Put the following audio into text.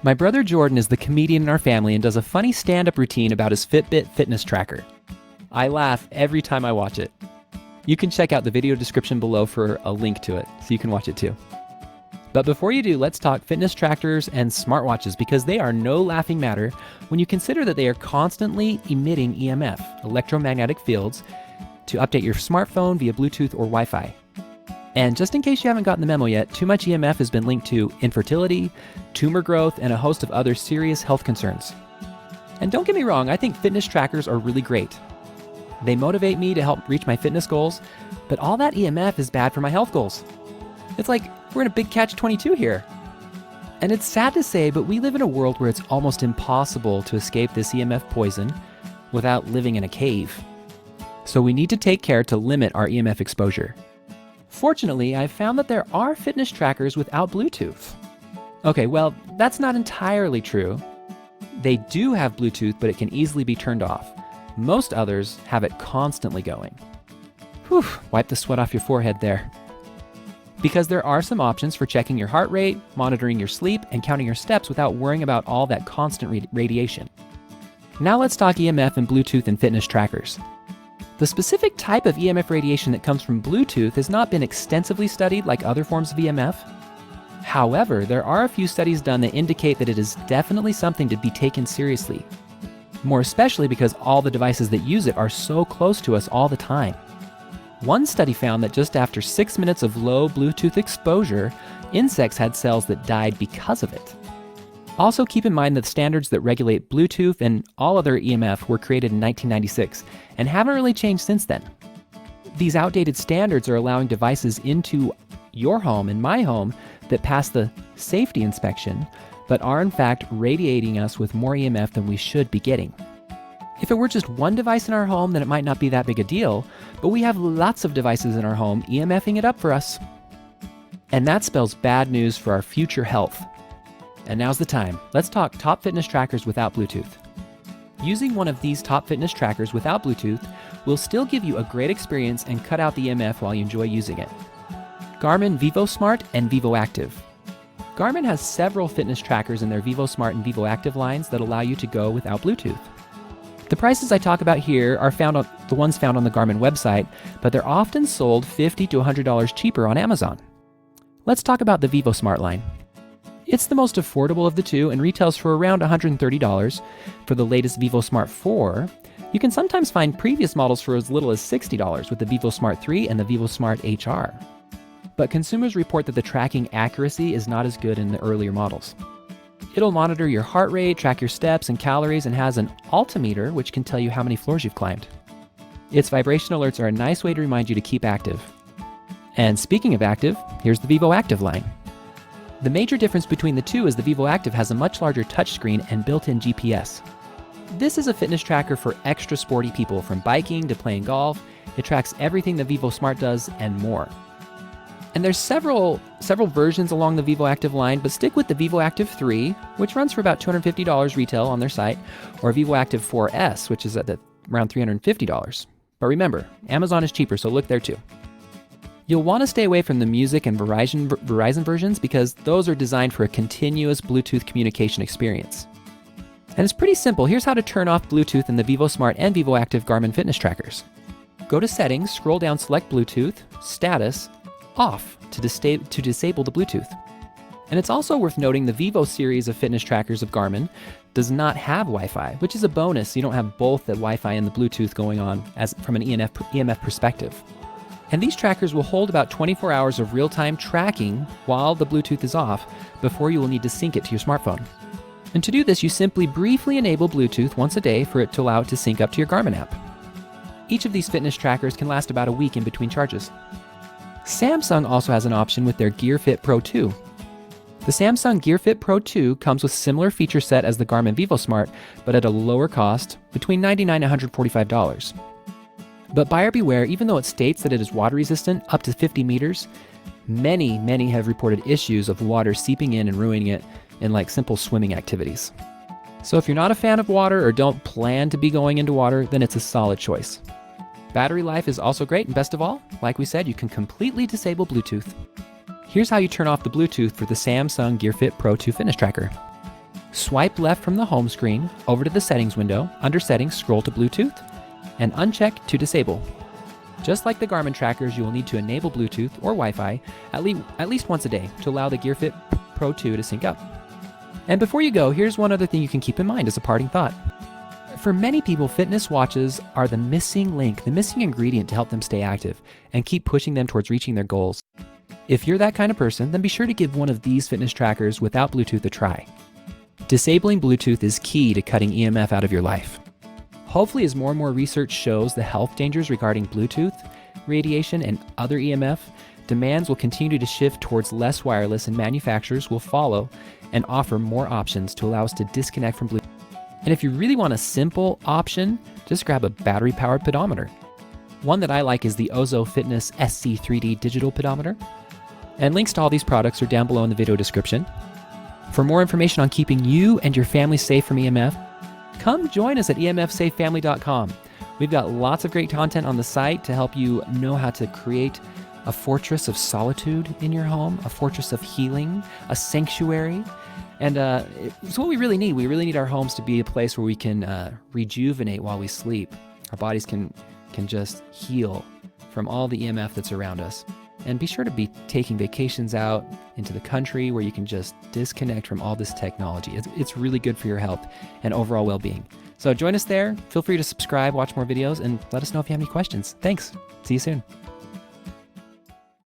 My brother Jordan is the comedian in our family and does a funny stand-up routine about his FitBit fitness tracker. I laugh every time I watch it. You can check out the video description below for a link to it, so you can watch it too. But before you do, let's talk fitness trackers and smartwatches because they are no laughing matter when you consider that they are constantly emitting EMF, electromagnetic fields, to update your smartphone via Bluetooth or Wi-Fi. And just in case you haven't gotten the memo yet, too much EMF has been linked to infertility, tumor growth, and a host of other serious health concerns. And don't get me wrong, I think fitness trackers are really great. They motivate me to help reach my fitness goals, but all that EMF is bad for my health goals. It's like we're in a big catch-22 here. And it's sad to say, but we live in a world where it's almost impossible to escape this EMF poison without living in a cave. So we need to take care to limit our EMF exposure. Fortunately, I've found that there are fitness trackers without Bluetooth. Okay, well, that's not entirely true. They do have Bluetooth, but it can easily be turned off. Most others have it constantly going. Whew, wipe the sweat off your forehead there. Because there are some options for checking your heart rate, monitoring your sleep, and counting your steps without worrying about all that constant radiation. Now let's talk EMF and Bluetooth and fitness trackers. The specific type of EMF radiation that comes from Bluetooth has not been extensively studied like other forms of EMF. However, there are a few studies done that indicate that it is definitely something to be taken seriously. More especially because all the devices that use it are so close to us all the time. One study found that just after 6 minutes of low Bluetooth exposure, insects had cells that died because of it. Also keep in mind that the standards that regulate Bluetooth and all other EMF were created in 1996 and haven't really changed since then. These outdated standards are allowing devices into your home and my home that pass the safety inspection, but are in fact radiating us with more EMF than we should be getting. If it were just one device in our home, then it might not be that big a deal, but we have lots of devices in our home EMFing it up for us. And that spells bad news for our future health. And now's the time. Let's talk top fitness trackers without Bluetooth. Using one of these top fitness trackers without Bluetooth will still give you a great experience and cut out the EMF while you enjoy using it. Garmin VivoSmart and VivoActive. Garmin has several fitness trackers in their VivoSmart and VivoActive lines that allow you to go without Bluetooth. The prices I talk about here are the ones found on the Garmin website, but they're often sold $50 to $100 cheaper on Amazon. Let's talk about the VivoSmart line. It's the most affordable of the two and retails for around $130. For the latest VivoSmart 4, you can sometimes find previous models for as little as $60 with the VivoSmart 3 and the VivoSmart HR. But consumers report that the tracking accuracy is not as good in the earlier models. It'll monitor your heart rate, track your steps and calories, and has an altimeter which can tell you how many floors you've climbed. Its vibration alerts are a nice way to remind you to keep active. And speaking of active, here's the VivoActive line. The major difference between the two is the VivoActive has a much larger touchscreen and built-in GPS. This is a fitness tracker for extra sporty people, from biking to playing golf. It tracks everything the VivoSmart does and more. And there's several versions along the VivoActive line, but stick with the VivoActive 3, which runs for about $250 retail on their site, or VivoActive 4S, which is at around $350. But remember, Amazon is cheaper, so look there too. You'll want to stay away from the music and Verizon versions because those are designed for a continuous Bluetooth communication experience. And it's pretty simple. Here's how to turn off Bluetooth in the VivoSmart and VivoActive Garmin fitness trackers. Go to Settings, scroll down, select Bluetooth, Status, Off to disable the Bluetooth. And it's also worth noting the Vivo series of fitness trackers of Garmin does not have Wi-Fi, which is a bonus. You don't have both the Wi-Fi and the Bluetooth going on from an EMF perspective. And these trackers will hold about 24 hours of real-time tracking while the Bluetooth is off before you will need to sync it to your smartphone. And to do this, you simply briefly enable Bluetooth once a day for it to allow it to sync up to your Garmin app. Each of these fitness trackers can last about a week in between charges. Samsung also has an option with their Gear Fit Pro 2. The Samsung Gear Fit Pro 2 comes with similar feature set as the Garmin VivoSmart, but at a lower cost, between $99 and $145. But buyer beware, even though it states that it is water resistant up to 50 meters, many have reported issues of water seeping in and ruining it in like simple swimming activities. So if you're not a fan of water or don't plan to be going into water, then it's a solid choice. Battery life is also great, and best of all, like we said, you can completely disable Bluetooth. Here's how you turn off the Bluetooth for the Samsung Gear Fit Pro 2 fitness tracker. Swipe left from the home screen over to the settings window. Under settings, scroll to Bluetooth and uncheck to disable. Just like the Garmin trackers, you will need to enable Bluetooth or Wi-Fi at least once a day to allow the Gear Fit Pro 2 to sync up. And before you go, here's one other thing you can keep in mind as a parting thought. For many people, fitness watches are the missing link, the missing ingredient to help them stay active and keep pushing them towards reaching their goals. If you're that kind of person, then be sure to give one of these fitness trackers without Bluetooth a try. Disabling Bluetooth is key to cutting EMF out of your life. Hopefully, as more and more research shows the health dangers regarding Bluetooth, radiation, and other EMF, demands will continue to shift towards less wireless, and manufacturers will follow and offer more options to allow us to disconnect from Bluetooth. And if you really want a simple option, just grab a battery-powered pedometer. One that I like is the Ozo Fitness SC3D digital pedometer. And links to all these products are down below in the video description. For more information on keeping you and your family safe from EMF, come join us at emfsafefamily.com. We've got lots of great content on the site to help you know how to create a fortress of solitude in your home, a fortress of healing, a sanctuary. And it's what we really need. We really need our homes to be a place where we can rejuvenate while we sleep. Our bodies can just heal from all the EMF that's around us. And be sure to be taking vacations out into the country where you can just disconnect from all this technology. It's really good for your health and overall well-being. So join us there. Feel free to subscribe, watch more videos, and let us know if you have any questions. Thanks. See you soon.